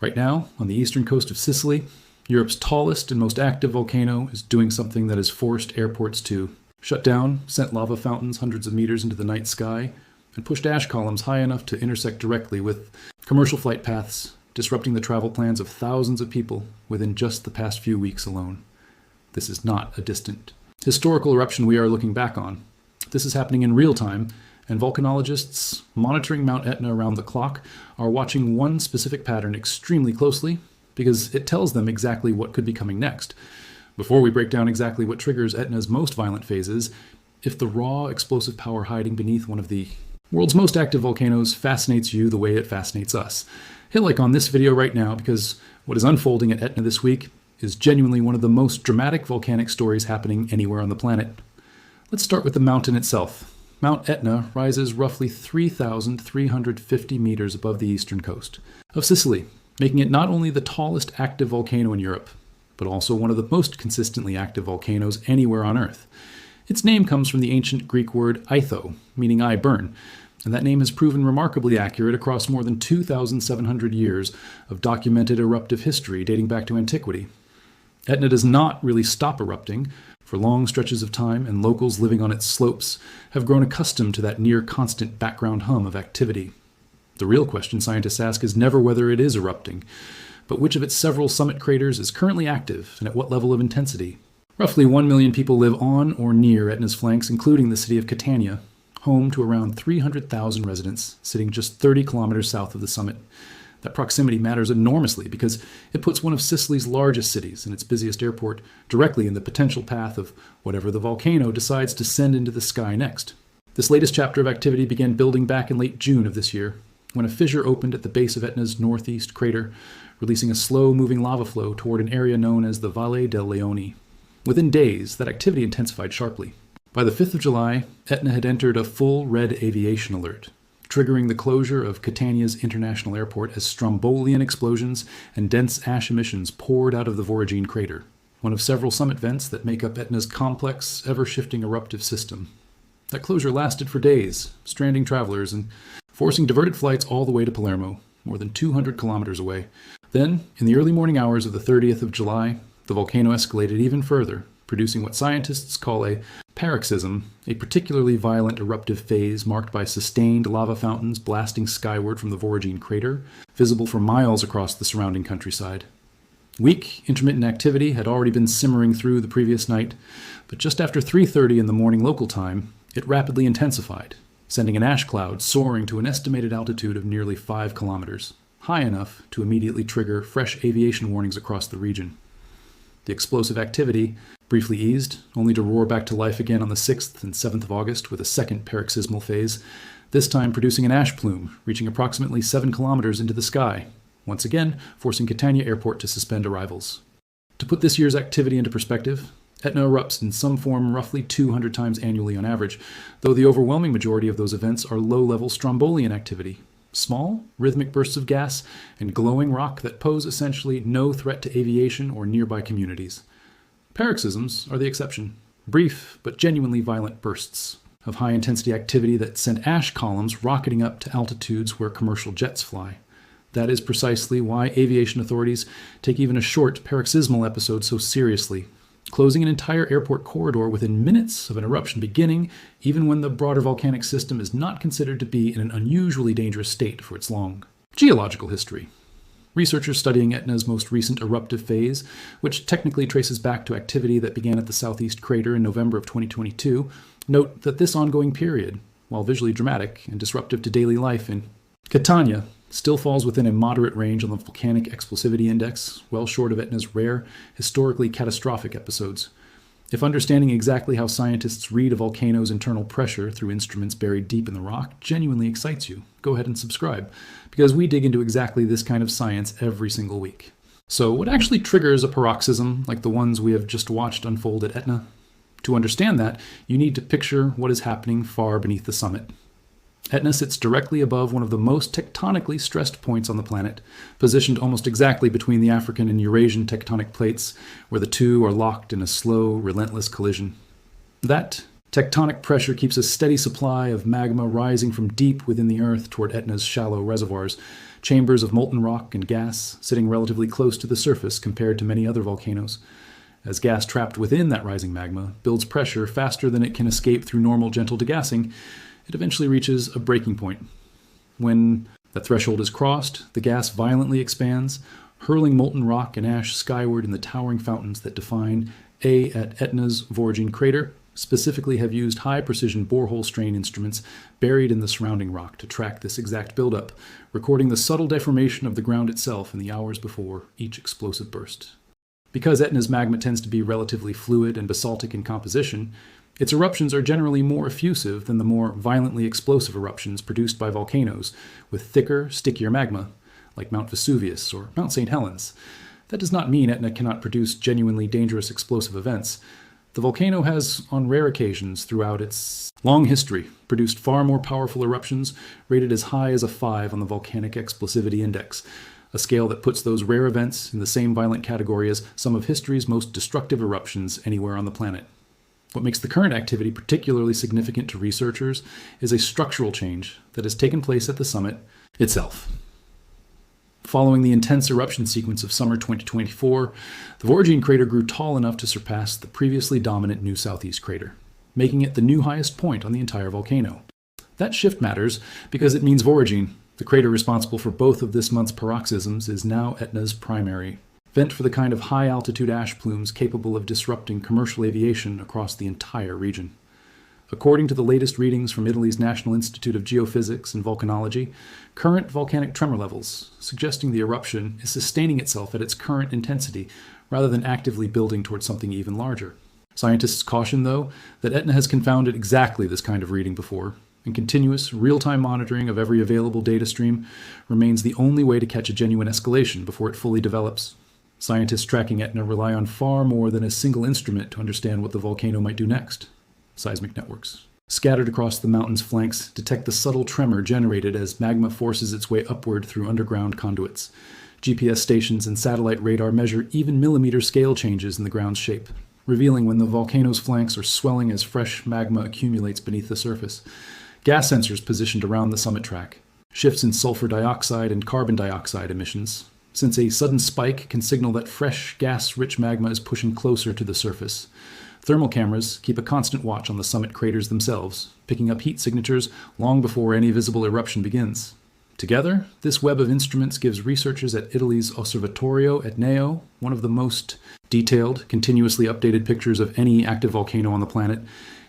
Right now, on the eastern coast of Sicily, Europe's tallest and most active volcano is doing something that has forced airports to shut down, sent lava fountains hundreds of meters into the night sky, and pushed ash columns high enough to intersect directly with commercial flight paths, disrupting the travel plans of thousands of people within just the past few weeks alone. This is not a distant historical eruption we are looking back on. This is happening in real time, and volcanologists monitoring Mount Etna around the clock are watching one specific pattern extremely closely because it tells them exactly what could be coming next. Before we break down exactly what triggers Etna's most violent phases, if the raw explosive power hiding beneath one of the world's most active volcanoes fascinates you the way it fascinates us, hit like on this video right now because what is unfolding at Etna this week is genuinely one of the most dramatic volcanic stories happening anywhere on the planet. Let's start with the mountain itself. Mount Etna rises roughly 3,350 meters above the eastern coast of Sicily, making it not only the tallest active volcano in Europe, but also one of the most consistently active volcanoes anywhere on Earth. Its name comes from the ancient Greek word "aitho," meaning "I burn," and that name has proven remarkably accurate across more than 2,700 years of documented eruptive history dating back to antiquity. Etna does not really stop erupting for long stretches of time, and locals living on its slopes have grown accustomed to that near-constant background hum of activity. The real question scientists ask is never whether it is erupting, but which of its several summit craters is currently active and at what level of intensity. Roughly 1 million people live on or near Etna's flanks, including the city of Catania, home to around 300,000 residents, sitting just 30 kilometers south of the summit. That proximity matters enormously because it puts one of Sicily's largest cities and its busiest airport directly in the potential path of whatever the volcano decides to send into the sky next. This latest chapter of activity began building back in late June of this year, when a fissure opened at the base of Etna's northeast crater, releasing a slow-moving lava flow toward an area known as the Valle del Leone. Within days, that activity intensified sharply. By the 5th of July, Etna had entered a full red aviation alert, triggering the closure of Catania's international airport as strombolian explosions and dense ash emissions poured out of the Voragine crater, one of several summit vents that make up Etna's complex, ever-shifting eruptive system. That closure lasted for days, stranding travelers and forcing diverted flights all the way to Palermo, more than 200 kilometers away. Then, in the early morning hours of the 30th of July, the volcano escalated even further, producing what scientists call a paroxysm, a particularly violent eruptive phase marked by sustained lava fountains blasting skyward from the Voragine crater, visible for miles across the surrounding countryside. Weak, intermittent activity had already been simmering through the previous night, but just after 3:30 in the morning local time, it rapidly intensified, sending an ash cloud soaring to an estimated altitude of nearly 5 kilometers, high enough to immediately trigger fresh aviation warnings across the region. The explosive activity briefly eased, only to roar back to life again on the 6th and 7th of August with a second paroxysmal phase, this time producing an ash plume reaching approximately 7 kilometers into the sky, once again forcing Catania Airport to suspend arrivals. To put this year's activity into perspective, Etna erupts in some form roughly 200 times annually on average, though the overwhelming majority of those events are low-level strombolian activity, small, rhythmic bursts of gas and glowing rock that pose essentially no threat to aviation or nearby communities. Paroxysms are the exception, brief but genuinely violent bursts of high-intensity activity that send ash columns rocketing up to altitudes where commercial jets fly. That is precisely why aviation authorities take even a short paroxysmal episode so seriously, closing an entire airport corridor within minutes of an eruption beginning, even when the broader volcanic system is not considered to be in an unusually dangerous state for its long geological history. Researchers studying Etna's most recent eruptive phase, which technically traces back to activity that began at the southeast crater in November of 2022, note that this ongoing period, while visually dramatic and disruptive to daily life in Catania, still falls within a moderate range on the volcanic explosivity index, well short of Etna's rare, historically catastrophic episodes. If understanding exactly how scientists read a volcano's internal pressure through instruments buried deep in the rock genuinely excites you, go ahead and subscribe, because we dig into exactly this kind of science every single week. So what actually triggers a paroxysm like the ones we have just watched unfold at Etna? To understand that, you need to picture what is happening far beneath the summit. Etna sits directly above one of the most tectonically stressed points on the planet, positioned almost exactly between the African and Eurasian tectonic plates, where the two are locked in a slow, relentless collision. That Tectonic pressure keeps a steady supply of magma rising from deep within the earth toward Etna's shallow reservoirs, chambers of molten rock and gas sitting relatively close to the surface compared to many other volcanoes. As gas trapped within that rising magma builds pressure faster than it can escape through normal gentle degassing, it eventually reaches a breaking point. When that threshold is crossed, the gas violently expands, hurling molten rock and ash skyward in the towering fountains that define at Etna's Voragine crater. Specifically have used high-precision borehole strain instruments buried in the surrounding rock to track this exact buildup, recording the subtle deformation of the ground itself in the hours before each explosive burst. Because Etna's magma tends to be relatively fluid and basaltic in composition, its eruptions are generally more effusive than the more violently explosive eruptions produced by volcanoes with thicker, stickier magma, like Mount Vesuvius or Mount St. Helens. That does not mean Etna cannot produce genuinely dangerous explosive events. The volcano has, on rare occasions throughout its long history, produced far more powerful eruptions rated as high as a 5 on the Volcanic Explosivity Index, a scale that puts those rare events in the same violent category as some of history's most destructive eruptions anywhere on the planet. What makes the current activity particularly significant to researchers is a structural change that has taken place at the summit itself. Following the intense eruption sequence of summer 2024, the Voragine crater grew tall enough to surpass the previously dominant new southeast crater, making it the new highest point on the entire volcano. That shift matters because it means Voragine, the crater responsible for both of this month's paroxysms, is now Etna's primary vent for the kind of high-altitude ash plumes capable of disrupting commercial aviation across the entire region. According to the latest readings from Italy's National Institute of Geophysics and Volcanology, current volcanic tremor levels, suggesting the eruption is sustaining itself at its current intensity rather than actively building towards something even larger. Scientists caution, though, that Etna has confounded exactly this kind of reading before, and continuous, real-time monitoring of every available data stream remains the only way to catch a genuine escalation before it fully develops. Scientists tracking Etna rely on far more than a single instrument to understand what the volcano might do next. Seismic networks, scattered across the mountain's flanks, detect the subtle tremor generated as magma forces its way upward through underground conduits. GPS stations and satellite radar measure even millimeter scale changes in the ground's shape, revealing when the volcano's flanks are swelling as fresh magma accumulates beneath the surface. Gas sensors positioned around the summit track, shifts in sulfur dioxide and carbon dioxide emissions, since a sudden spike can signal that fresh, gas-rich magma is pushing closer to the surface. Thermal cameras keep a constant watch on the summit craters themselves, picking up heat signatures long before any visible eruption begins. Together, this web of instruments gives researchers at Italy's Osservatorio Etneo one of the most detailed, continuously updated pictures of any active volcano on the planet,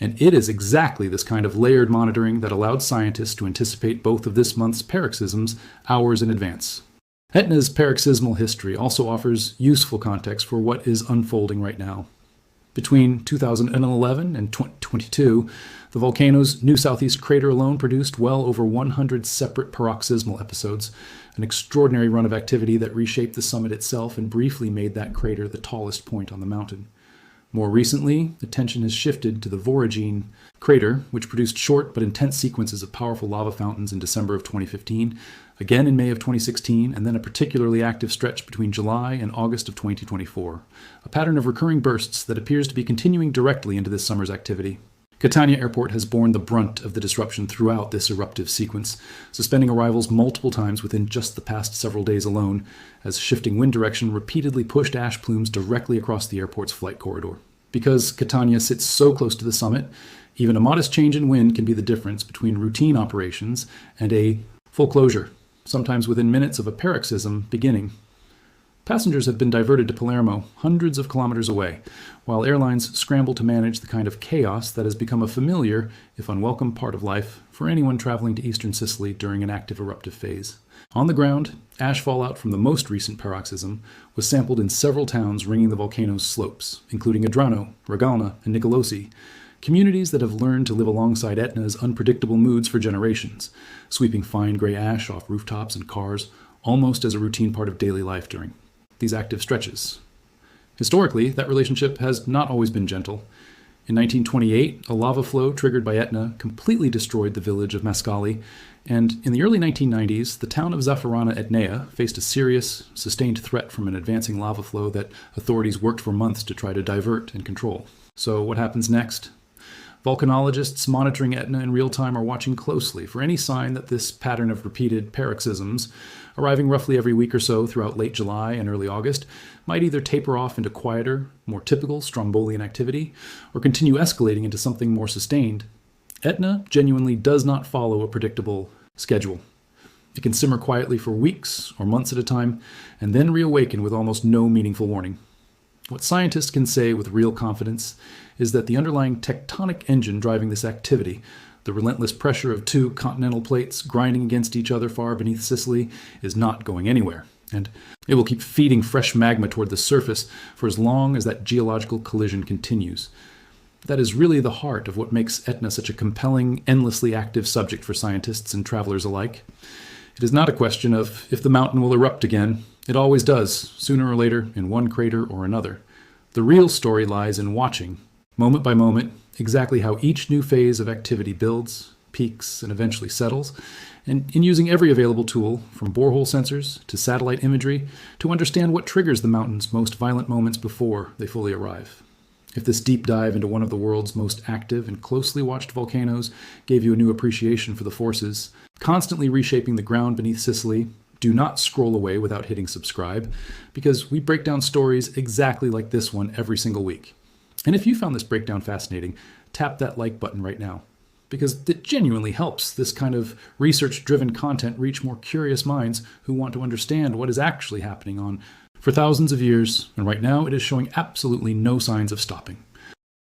and it is exactly this kind of layered monitoring that allowed scientists to anticipate both of this month's paroxysms hours in advance. Etna's paroxysmal history also offers useful context for what is unfolding right now. Between 2011 and 2022, the volcano's new southeast crater alone produced well over 100 separate paroxysmal episodes, an extraordinary run of activity that reshaped the summit itself and briefly made that crater the tallest point on the mountain. More recently, attention has shifted to the Voragine crater, which produced short but intense sequences of powerful lava fountains in December of 2015, again in May of 2016, and then a particularly active stretch between July and August of 2024, a pattern of recurring bursts that appears to be continuing directly into this summer's activity. Catania Airport has borne the brunt of the disruption throughout this eruptive sequence, suspending arrivals multiple times within just the past several days alone, as shifting wind direction repeatedly pushed ash plumes directly across the airport's flight corridor. Because Catania sits so close to the summit, even a modest change in wind can be the difference between routine operations and a full closure, sometimes within minutes of a paroxysm beginning. Passengers have been diverted to Palermo, hundreds of kilometers away, while airlines scramble to manage the kind of chaos that has become a familiar, if unwelcome, part of life for anyone traveling to eastern Sicily during an active eruptive phase. On the ground, ash fallout from the most recent paroxysm was sampled in several towns ringing the volcano's slopes, including Adrano, Ragalna, and Nicolosi, communities that have learned to live alongside Etna's unpredictable moods for generations, sweeping fine gray ash off rooftops and cars, almost as a routine part of daily life during these active stretches. Historically, that relationship has not always been gentle. In 1928, a lava flow triggered by Etna completely destroyed the village of Mascali, and in the early 1990s, the town of Zaffarana Etnea faced a serious, sustained threat from an advancing lava flow that authorities worked for months to try to divert and control. So what happens next? Volcanologists monitoring Etna in real time are watching closely for any sign that this pattern of repeated paroxysms, arriving roughly every week or so throughout late July and early August, might either taper off into quieter, more typical Strombolian activity, or continue escalating into something more sustained. Etna genuinely does not follow a predictable schedule. It can simmer quietly for weeks or months at a time, and then reawaken with almost no meaningful warning. What scientists can say with real confidence is that the underlying tectonic engine driving this activity, the relentless pressure of two continental plates grinding against each other far beneath Sicily, is not going anywhere, and it will keep feeding fresh magma toward the surface for as long as that geological collision continues. That is really the heart of what makes Etna such a compelling, endlessly active subject for scientists and travelers alike. It is not a question of if the mountain will erupt again. It always does, sooner or later, in one crater or another. The real story lies in watching, moment by moment, exactly how each new phase of activity builds, peaks, and eventually settles, and in using every available tool, from borehole sensors to satellite imagery, to understand what triggers the mountain's most violent moments before they fully arrive. If this deep dive into one of the world's most active and closely watched volcanoes gave you a new appreciation for the forces constantly reshaping the ground beneath Sicily, do not scroll away without hitting subscribe, because we break down stories exactly like this one every single week. And if you found this breakdown fascinating, tap that like button right now, because it genuinely helps this kind of research-driven content reach more curious minds who want to understand what is actually happening on for thousands of years, and right now it is showing absolutely no signs of stopping.